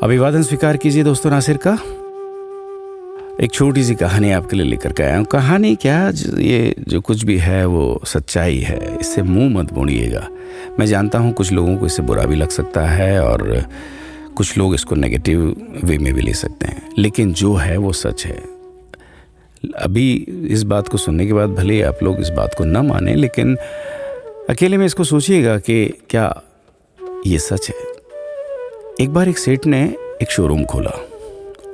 अभिवादन स्वीकार कीजिए दोस्तों नासिर का। एक छोटी सी कहानी आपके लिए लेकर के आया हूँ। कहानी क्या, ये जो कुछ भी है वो सच्चाई है, इससे मुंह मत मोड़िएगा। मैं जानता हूँ कुछ लोगों को इससे बुरा भी लग सकता है और कुछ लोग इसको नेगेटिव वे में भी ले सकते हैं, लेकिन जो है वो सच है। अभी इस बात को सुनने के बाद भले आप लोग इस बात को न माने, लेकिन अकेले में इसको सोचिएगा कि क्या ये सच है। एक बार एक सेठ ने एक शोरूम खोला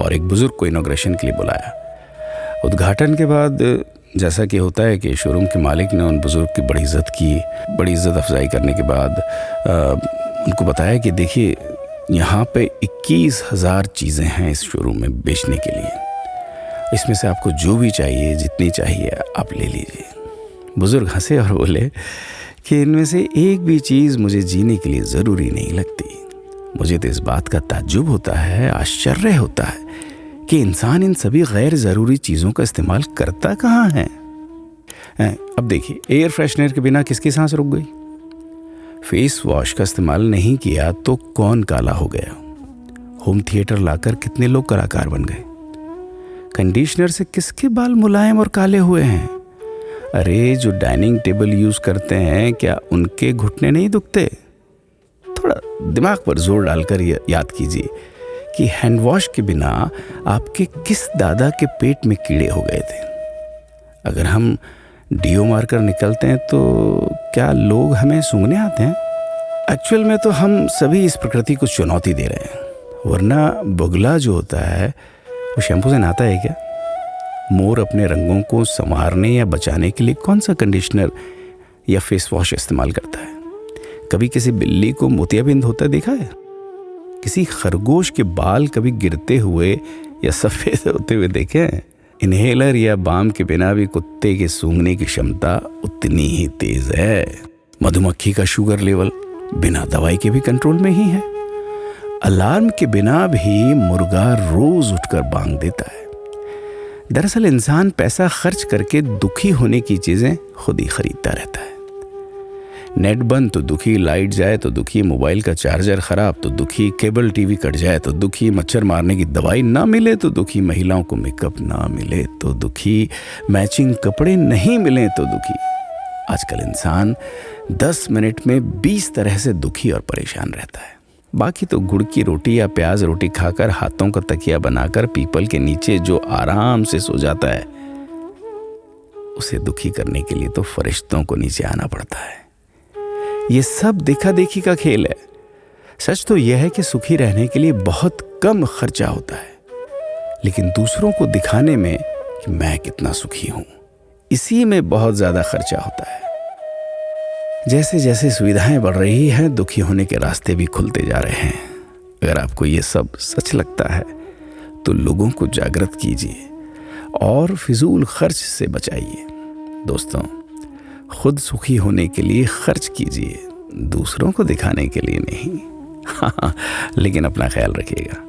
और एक बुजुर्ग को इनॉग्रेशन के लिए बुलाया। उद्घाटन के बाद जैसा कि होता है कि शोरूम के मालिक ने उन बुजुर्ग की बड़ी इज्जत की। बड़ी इज्जत अफजाई करने के बाद उनको बताया कि देखिए, यहाँ पे 21,000 चीज़ें हैं इस शोरूम में बेचने के लिए। इसमें से आपको जो भी चाहिए, जितनी चाहिए आप ले लीजिए। बुजुर्ग हंसे और बोले कि इनमें से एक भी चीज़ मुझे जीने के लिए ज़रूरी नहीं लगती। मुझे तो इस बात का ताज्जुब होता है, आश्चर्य होता है कि इंसान इन सभी गैर ज़रूरी चीज़ों का इस्तेमाल करता कहाँ है। अब देखिए, एयर फ्रेशनर के बिना किसकी सांस रुक गई? फेस वॉश का इस्तेमाल नहीं किया तो कौन काला हो गया? होम थिएटर लाकर कितने लोग कलाकार बन गए? कंडीशनर से किसके बाल मुलायम और काले हुए हैं? अरे, जो डाइनिंग टेबल यूज़ करते हैं, क्या उनके घुटने नहीं दुखते? थोड़ा दिमाग पर जोर डालकर याद कीजिए कि हैंड वॉश के बिना आपके किस दादा के पेट में कीड़े हो गए थे। अगर हम डीओ मारकर निकलते हैं तो क्या लोग हमें सूंघने आते हैं? एक्चुअल में तो हम सभी इस प्रकृति को चुनौती दे रहे हैं, वरना बुगला जो होता है वो शैम्पू से नहाता है क्या? मोर अपने रंगों को संवारने या बचाने के लिए कौन सा कंडीशनर या फेस वॉश इस्तेमाल करता है? कभी किसी बिल्ली को मोतियाबिंद होता देखा है? किसी खरगोश के बाल कभी गिरते हुए या सफ़ेद होते हुए देखे हैं? इनहेलर या बाम के बिना भी कुत्ते के सूंघने की क्षमता उतनी ही तेज है। मधुमक्खी का शुगर लेवल बिना दवाई के भी कंट्रोल में ही है। अलार्म के बिना भी मुर्गा रोज उठकर बांग देता है। दरअसल इंसान पैसा खर्च करके दुखी होने की चीजें खुद ही खरीदता रहता है। नेट बंद तो दुखी, लाइट जाए तो दुखी, मोबाइल का चार्जर खराब तो दुखी, केबल टीवी कट जाए तो दुखी, मच्छर मारने की दवाई ना मिले तो दुखी, महिलाओं को मेकअप ना मिले तो दुखी, मैचिंग कपड़े नहीं मिले तो दुखी। आजकल इंसान 10 मिनट में 20 तरह से दुखी और परेशान रहता है। बाकी तो गुड़ की रोटी या प्याज रोटी खाकर हाथों का तकिया बनाकर पीपल के नीचे जो आराम से सो जाता है, उसे दुखी करने के लिए तो फरिश्तों को नीचे आना पड़ता है। ये सब देखा देखी का खेल है। सच तो यह है कि सुखी रहने के लिए बहुत कम खर्चा होता है, लेकिन दूसरों को दिखाने में कि मैं कितना सुखी हूं, इसी में बहुत ज्यादा खर्चा होता है। जैसे जैसे सुविधाएं बढ़ रही हैं, दुखी होने के रास्ते भी खुलते जा रहे हैं। अगर आपको ये सब सच लगता है तो लोगों को जागृत कीजिए और फिजूल खर्च से बचाइए। दोस्तों, खुद सुखी होने के लिए खर्च कीजिए, दूसरों को दिखाने के लिए नहीं। हाँ, लेकिन अपना ख्याल रखिएगा।